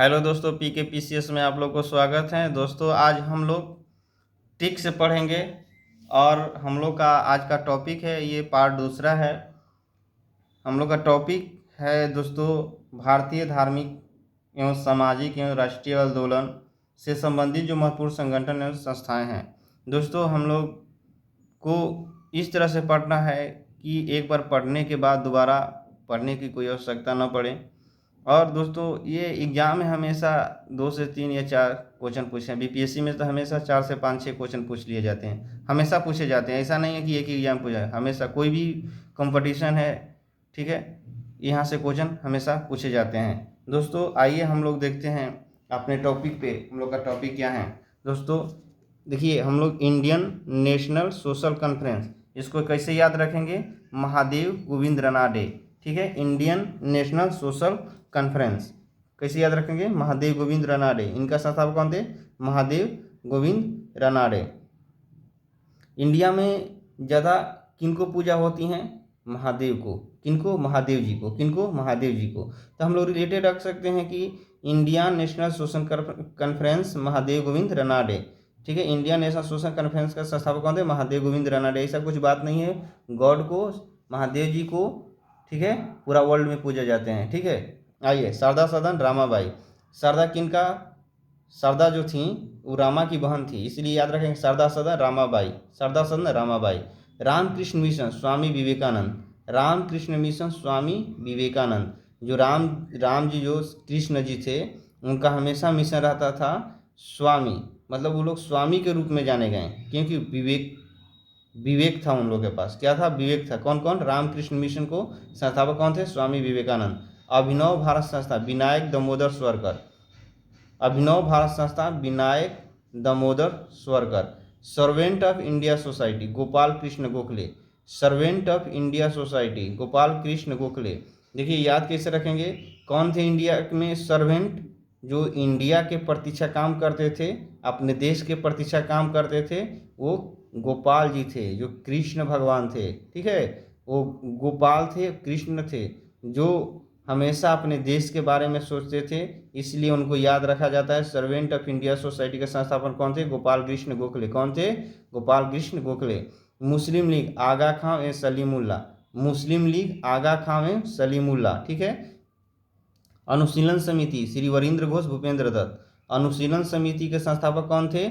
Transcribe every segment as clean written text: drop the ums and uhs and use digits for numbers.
Hello दोस्तों, पीके PCS में आप लोग को स्वागत है। दोस्तों आज हम लोग टिक से पढ़ेंगे और हम लोग का आज का टॉपिक है, ये पार्ट दूसरा है। हम लोग का टॉपिक है दोस्तों, भारतीय धार्मिक एवं सामाजिक एवं राष्ट्रीय आंदोलन से संबंधित जो महत्वपूर्ण संगठन एवं संस्थाएं हैं। दोस्तों हम लोग को इस तरह से पढ़ना है कि एक बार पढ़ने के बाद दोबारा पढ़ने की कोई आवश्यकता न पड़े। और दोस्तों ये एग्ज़ाम में हमेशा 2 से 3 या 4 क्वेश्चन पूछे हैं। बीपीएससी में तो हमेशा 4 से 5-6 क्वेश्चन पूछ लिए जाते हैं, हमेशा पूछे जाते हैं। ऐसा नहीं है कि एक ही एग्ज़ाम पूछा है, हमेशा कोई भी कंपटीशन है, ठीक है, यहाँ से क्वेश्चन हमेशा पूछे जाते हैं। दोस्तों आइए हम लोग देखते हैं अपने टॉपिक पे। हम लोग का टॉपिक क्या है दोस्तों, देखिए हम लोग इंडियन नेशनल सोशल कॉन्फ्रेंस, इसको कैसे याद रखेंगे, महादेव गोविंद रनाडे, ठीक है। इंडियन नेशनल सोशल कॉन्फ्रेंस कैसे याद रखेंगे, महादेव गोविंद रनाडे। इनका संस्थापक कौन थे, महादेव गोविंद रनाडे। इंडिया में ज़्यादा किनको पूजा होती हैं, महादेव को। किनको, महादेव जी को। किनको, महादेव जी को। तो हम लोग रिलेटेड रख सकते हैं कि Indian national social conference Mahadev Govind Ranade, ठीक है। इंडियन नेशनल सोशल कॉन्फ्रेंस का संस्थापक कौन थे, महादेव गोविंद रनाडे। ऐसा कुछ बात नहीं है, गॉड को, महादेव जी को, ठीक है, पूरा वर्ल्ड में पूजा जाते हैं, ठीक है। आइए, शारदा सदन रामाबाई। शारदा किनका, शारदा जो थी वो रामा की बहन थी, इसलिए याद रखेंगे शारदा सदन रामाबाई। शारदा सदन रामाबाई। रामकृष्ण मिशन स्वामी विवेकानंद। रामकृष्ण मिशन स्वामी विवेकानंद। जो राम जी जो कृष्ण जी थे, उनका हमेशा मिशन रहता था स्वामी, मतलब वो लोग स्वामी के रूप में जाने गए, क्योंकि विवेक था उन लोगों के पास। क्या था, विवेक था। कौन कौन, रामकृष्ण मिशन को संस्थापक कौन थे, स्वामी विवेकानंद। अभिनव भारत संस्था विनायक दामोदर स्वर्कर। अभिनव भारत संस्था Vinayak Damodar Savarkar. Servant of India society Gopal Krishna Gokhale. Servant of India society Gopal Krishna Gokhale. देखिए याद कैसे रखेंगे, कौन थे इंडिया में सर्वेंट, जो इंडिया के प्रतीक्षा काम करते थे, अपने देश के प्रतीक्षा काम करते थे, वो गोपाल जी थे, जो कृष्ण भगवान थे, ठीक है। वो गोपाल थे, कृष्ण थे, जो हमेशा अपने देश के बारे में सोचते थे, इसलिए उनको याद रखा जाता है। सर्वेंट ऑफ इंडिया सोसाइटी के संस्थापक कौन थे, गोपाल कृष्ण गोखले। कौन थे, गोपाल कृष्ण गोखले। मुस्लिम लीग आगा खां ए सलीमुल्ला। मुस्लिम लीग आगा खां ए सलीमुल्ला, ठीक है। अनुशीलन समिति श्री वरिंद्र घोष भूपेंद्र दत्त। अनुशीलन समिति के संस्थापक कौन थे,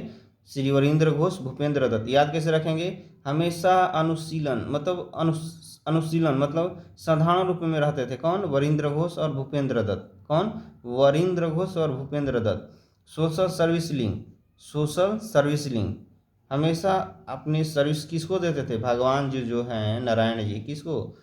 श्री वरिंद्र घोष भूपेंद्र दत्त। याद कैसे रखेंगे, हमेशा अनुशीलन मतलब अनुशीलन मतलब साधारण रूप में रहते थे। कौन, वरिंद्र घोष और भूपेंद्र दत्त। कौन, वरिंद्र घोष और भूपेंद्र दत्त। सोशल सर्विस लिंग, सोशल सर्विस लिंग, हमेशा अपनी सर्विस किसको देते थे, भगवान जी जो हैं नारायण जी, किसको,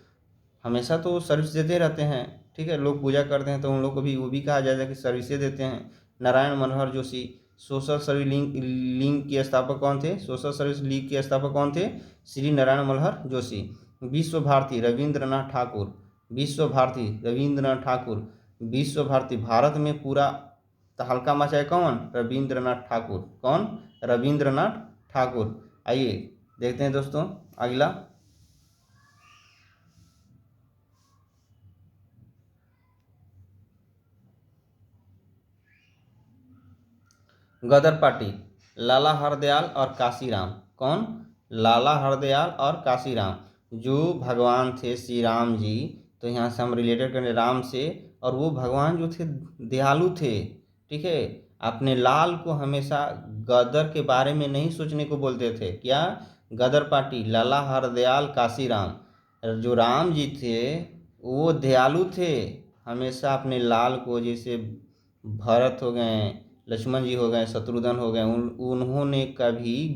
हमेशा तो सर्विस देते रहते हैं, ठीक है। लोग पूजा करते हैं तो उन लोग को भी वो भी कहा जाएगा कि सर्विसेज देते हैं। Narayan Manohar Joshi. Social service league के स्थापक कौन थे, सोशल सर्विस लीग के स्थापक कौन थे, श्री नारायण मनोहर जोशी। विश्व भारती रविंद्रनाथ ठाकुर। विश्व भारती रविंद्रनाथ ठाकुर। विश्व भारती, भारत में पूरा तहलका मचाए कौन, रविंद्रनाथ ठाकुर। कौन, रविंद्रनाथ ठाकुर। आइए देखते हैं दोस्तों अगला, गदर पार्टी लाला हरदयाल और काशीराम। कौन, लाला हरदयाल और काशीराम, जो भगवान थे श्री राम जी। तो यहाँ से हम रिलेटेड करें राम से, और वो भगवान जो थे दयालु थे, ठीक है। अपने लाल को हमेशा गदर के बारे में नहीं सोचने को बोलते थे। क्या, गदर पार्टी लाला हरदयाल काशीराम। जो राम जी थे वो दयालु थे, हमेशा अपने लाल को, जैसे भरत हो गए, लक्ष्मण जी हो गए, शत्रुघ्न हो गए, उन्होंने कभी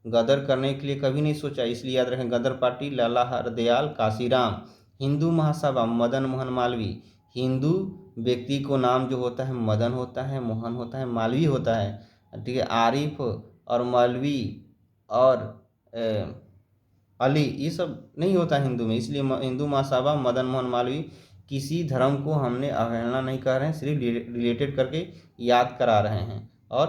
गदर करने के लिए कभी नहीं सोचा। इसलिए याद रखें, गदर पार्टी लाला हरदयाल काशीराम। हिंदू महासभा मदन मोहन मालवीय। हिंदू व्यक्ति को नाम जो होता है मदन होता है, मोहन होता है, मालवीय होता है, ठीक है। आरिफ और मौलवी और अली, ये सब नहीं होता हिंदू में, इसलिए हिंदू महासभा मदन मोहन मालवीय। किसी धर्म को हमने अवहेलना नहीं कर रहे हैं, सिर्फ रिलेटेड करके याद करा रहे हैं, और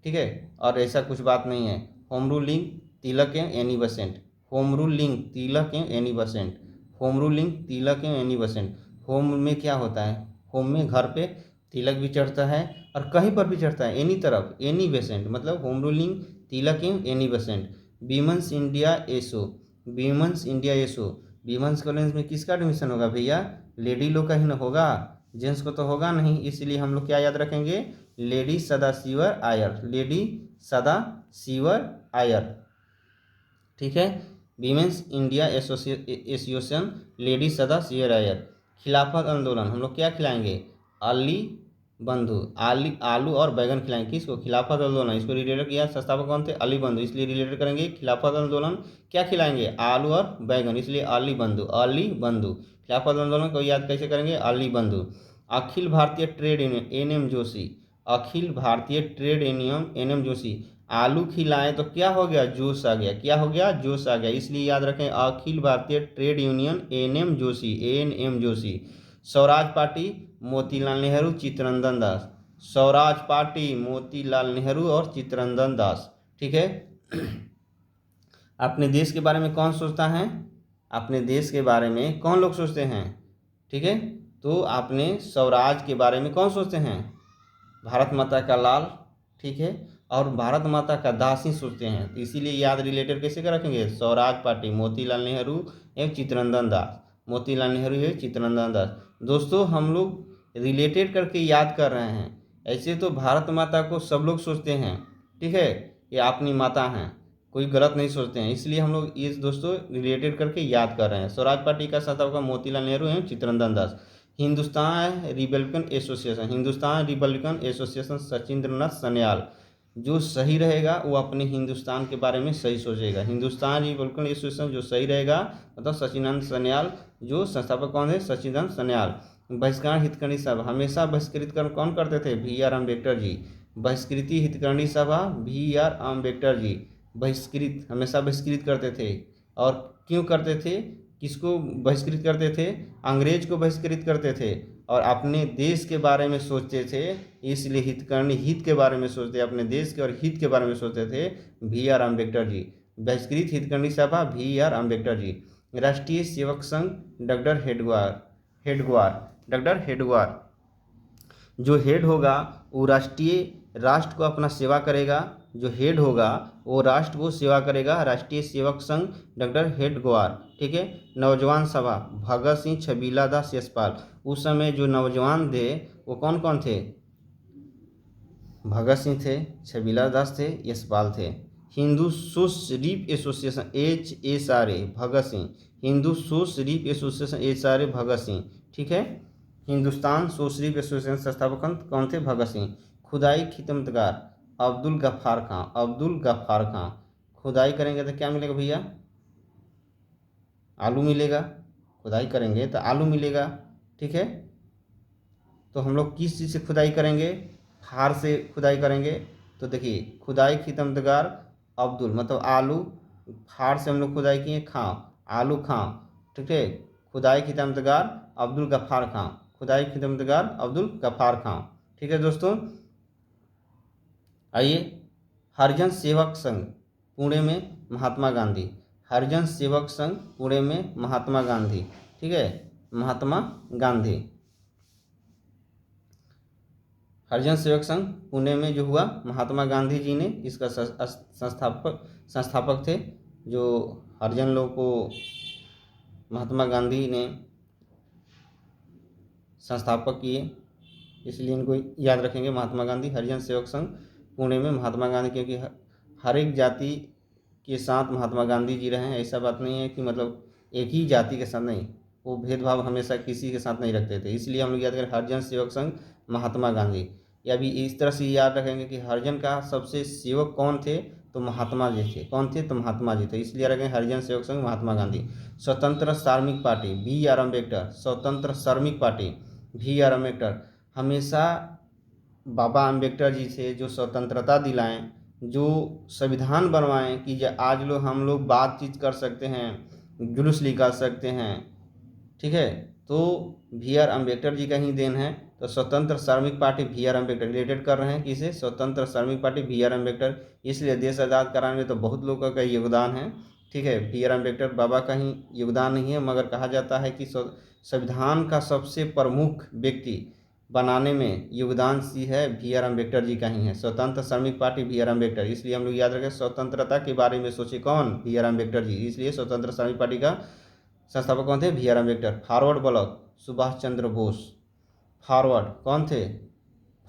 ठीक है, और ऐसा कुछ बात नहीं है। होम रूल लिंग तिलक एवं एनी बसेंट। होम रूल लिंग तिलक एवं एनी बसेंट। होम रूल लिंग तिलक एवं एनी बसेंट। होम में क्या होता है, होम में घर पे तिलक भी चढ़ता है और कहीं पर भी चढ़ता है, एनी तरफ, एनी बेसेंट, मतलब होम रूलिंग तिलक इन Annie Besant. Women's India S O, women's India S O, women's college में किसका एडमिशन होगा भैया? लेडी लोग का ही ना होगा, जेंट्स को तो होगा नहीं। इसलिए हम लोग क्या याद रखेंगे? लेडी सदाशिवर आयर, लेडी सदाशिवर आयर, ठीक है। वीमेंस इंडिया एसोसिएशन लेडी सदाशिवर आयर। खिलाफत आंदोलन हम लोग क्या खिलाएंगे? आली बंधु, आलू और बैगन खिलाएंगे। किसको? खिलाफत आंदोलन। इसको रिलेटेड किया, संस्थापक कौन थे? अली बंधु, इसलिए रिलेटेड करेंगे। खिलाफत आंदोलन क्या खिलाएंगे? आलू और बैगन, इसलिए अली बंधु, अली बंधु। खिलाफत आंदोलन को याद कैसे करेंगे? अली बंधु। अखिल Bharatiya trade union N M. Joshi, अखिल Bharatiya trade union N M. Joshi. आलू खिलाएं तो क्या हो गया? जोश आ गया। क्या हो गया? जोश आ गया। इसलिए याद रखें Akhil Bharatiya trade union N M. Joshi, N M. Joshi. Swaraj party Motilal Nehru, Chittaranjan Das, Swaraj party Motilal Nehru और चित्तरंजन दास, ठीक है। अपने देश के बारे में कौन सोचता है? अपने देश के बारे में कौन लोग सोचते हैं? ठीक है, तो अपने स्वराज के बारे में कौन सोचते हैं? भारत माता का लाल, ठीक है, और भारत माता का दास ही सोचते हैं। तो इसीलिए याद रिलेटेड कैसे कर रखेंगे? स्वराज पार्टी मोतीलाल नेहरू एवं चित्तरंजन दास, मोतीलाल नेहरू एवं चित्तरंजन दास। दोस्तों हम लोग रिलेटेड करके याद कर रहे हैं। ऐसे तो भारत माता को सब लोग सोचते हैं, ठीक है, ये अपनी माता हैं, कोई गलत नहीं सोचते हैं। इसलिए हम लोग इस दोस्तों रिलेटेड करके याद कर रहे हैं। स्वराज पार्टी का संस्थापक मोतीलाल नेहरू एवं Chittaranjan Das. Hindustan republican association, Hindustan republican association Sachindranath Sanyal. जो सही रहेगा वो अपने हिंदुस्तान के बारे में सही सोचेगा। हिंदुस्तान रिपब्लिकन एसोसिएशन जो सही रहेगा, मतलब सचिदानंद सन्याल। जो संस्थापक कौन है? सचिदानंद सन्याल। बहिष्कार हितकर्णी सभा हमेशा बहिष्कृत कौन करते थे? VR अम्बेडकर जी। बहिष्कृति हितकर्णी सभा VR अम्बेडकर जी बहिष्कृत, हमेशा बहिष्कृत करते थे। और क्यों करते थे? किसको बहिष्कृत करते थे? अंग्रेज को बहिष्कृत करते थे और अपने देश के बारे में सोचते थे। इसलिए हितकर्णी, हित के बारे में सोचते, अपने देश के और हित के बारे में सोचते थे VR अम्बेडकर जी। बहिष्कृत हितकर्णी सभा VR अम्बेडकर जी। राष्ट्रीय सेवक संघ डॉक्टर डॉक्टर हेडगेवार। जो हेड होगा वो राष्ट्र को अपना सेवा करेगा। जो हेड होगा वो राष्ट्र को सेवा करेगा। राष्ट्रीय सेवक संघ डॉक्टर हेडगेवार, ठीक है। नौजवान सभा भगत सिंह, छबीला दास, यशपाल। उस समय जो नौजवान थे वो कौन कौन थे? भगत सिंह थे, छबीला दास थे, यशपाल थे। Hindu socialist association HSRA Bhagat Singh, Hindu socialist association HSRA Bhagat Singh, ठीक है। हिंदुस्तान सोशलिस्ट एसोसिएशन संस्थापक कौन थे? भगत सिंह। खुदाई खिदमतगार अब्दुल गफ्फार खां, अब्दुल गफ्फार खां। खुदाई करेंगे तो क्या मिलेगा भैया? आलू मिलेगा। खुदाई करेंगे तो आलू मिलेगा, ठीक है। तो हम लोग किस चीज़ से खुदाई करेंगे? फार से खुदाई करेंगे। तो देखिए खुदाई खिदमतगार अब्दुल, मतलब आलू, फार से हम लोग खुदाई किए खां, आलू खां, ठीक है। खुदाई खिदमतगार अब्दुल गफ्फार खां, खुदाई खिदमतगार अब्दुल गफ्फार खां, ठीक है दोस्तों। आइए, हरिजन सेवक संघ पुणे में महात्मा गांधी, हरिजन सेवक संघ पुणे में महात्मा गांधी, ठीक है, महात्मा गांधी। हरिजन सेवक संघ पुणे में जो हुआ, महात्मा गांधी जी ने इसका संस्थापक थे। जो हरिजन लोग को महात्मा गांधी ने संस्थापक किए, इसलिए इनको याद रखेंगे महात्मा गांधी। हरिजन सेवक संघ पुणे में महात्मा गांधी, क्योंकि हर एक जाति के साथ महात्मा गांधी जी रहे हैं। ऐसा बात नहीं है कि मतलब एक ही जाति के साथ, नहीं, वो भेदभाव हमेशा किसी के साथ नहीं रखते थे। इसलिए हम लोग याद करें हरिजन सेवक संघ महात्मा गांधी। या भी इस तरह से याद रखेंगे कि हरिजन का सबसे सेवक कौन थे? तो महात्मा जी थे। कौन थे? तो महात्मा जी थे। इसलिए रखेंगे हरिजन सेवक संघ महात्मा गांधी। स्वतंत्र श्रमिक पार्टी VR अम्बेडकर, स्वतंत्र श्रमिक पार्टी VR अम्बेडकर। हमेशा बाबा अम्बेडकर जी थे जो स्वतंत्रता दिलाएं, जो संविधान बनवाएं कि आज लोग हम लोग बातचीत कर सकते हैं, जुलूस निकाल सकते हैं, ठीक है। तो VR अम्बेडकर जी का ही देन है। तो स्वतंत्र श्रमिक पार्टी VR अम्बेडकर रिलेटेड कर रहे हैं किसे? स्वतंत्र श्रमिक पार्टी VR अम्बेडकर। इसलिए देश आज़ाद कराने में तो बहुत लोगों का योगदान है, ठीक है। VR अम्बेडकर बाबा का ही योगदान नहीं है, मगर कहा जाता है कि संविधान का सबसे प्रमुख व्यक्ति बनाने में योगदान सी है बी आर अम्बेडकर जी का ही है। स्वतंत्र श्रमिक पार्टी बी आर अम्बेडकर, इसलिए हम लोग याद रखें स्वतंत्रता के बारे में सोचे कौन, बी आर अम्बेडकर जी, इसलिए स्वतंत्र श्रमिक पार्टी का संस्थापक कौन थे, B R Ambedkar. Forward bloc Subhash Chandra Bose. Forward कौन थे,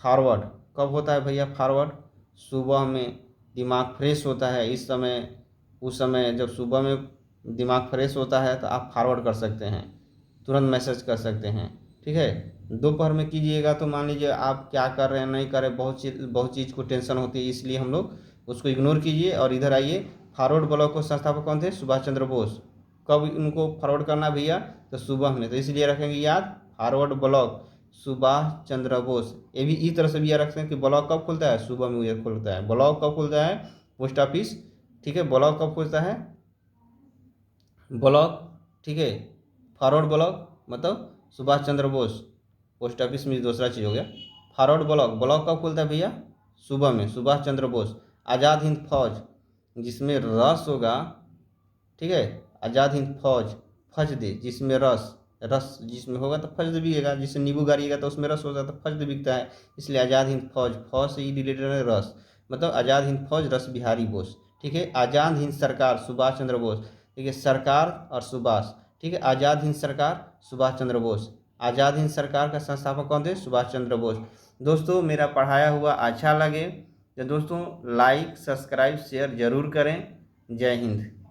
फॉरवर्ड कब होता है भैया, फॉरवर्ड सुबह में दिमाग फ्रेश होता है, इस समय उस समय जब सुबह में दिमाग फ्रेश होता है तो आप फॉरवर्ड कर सकते हैं, तुरंत मैसेज कर सकते हैं, ठीक है। दोपहर में कीजिएगा तो मान लीजिए आप क्या कर रहे हैं नहीं कर रहे, बहुत चीज़ को टेंशन होती है, इसलिए हम लोग उसको इग्नोर कीजिए और इधर आइए। फॉरवर्ड ब्लॉक को संस्थापक कौन थे, सुभाष चंद्र बोस। कब उनको फॉरवर्ड करना भैया, तो सुबह में, तो इसलिए रखेंगे याद फॉरवर्ड ब्लॉक सुभाष चंद्र बोस। ये भी इस तरह से भी याद रखते हैं कि ब्लॉक कब खुलता है, सुबह में ये खुलता है। ब्लॉक कब खुलता है, पोस्ट ऑफिस, ठीक है। ब्लॉक कब खुलता है, ब्लॉक, ठीक है। फॉरवर्ड ब्लॉक मतलब सुभाष चंद्र बोस, पोस्ट ऑफिस में दूसरा चीज़ हो गया। फॉरवर्ड ब्लॉक, ब्लॉक कब खुलता है भैया, सुबह में, सुभाष चंद्र बोस। आज़ाद हिंद फौज, जिसमें रस होगा, ठीक है। आज़ाद हिंद फौज, फज दे, जिसमें रस, रस जिसमें होगा तो फज बिकेगा, जिससे नींबू गाड़िएगा तो उसमें रस होगा तो फज बिकता है, इसलिए आज़ाद हिंद फौज, फौज से ही रिलेटेड है रस, मतलब आज़ाद हिंद फौज रस बिहारी बोस, ठीक है। आज़ाद हिंद सरकार सुभाष चंद्र बोस, ठीक है, सरकार और सुभाष, ठीक है। आज़ाद हिंद सरकार सुभाष चंद्र बोस, आज़ाद हिंद सरकार का संस्थापक कौन थे, सुभाष चंद्र बोस। दोस्तों मेरा पढ़ाया हुआ अच्छा लगे तो दोस्तों लाइक सब्सक्राइब शेयर ज़रूर करें। जय हिंद।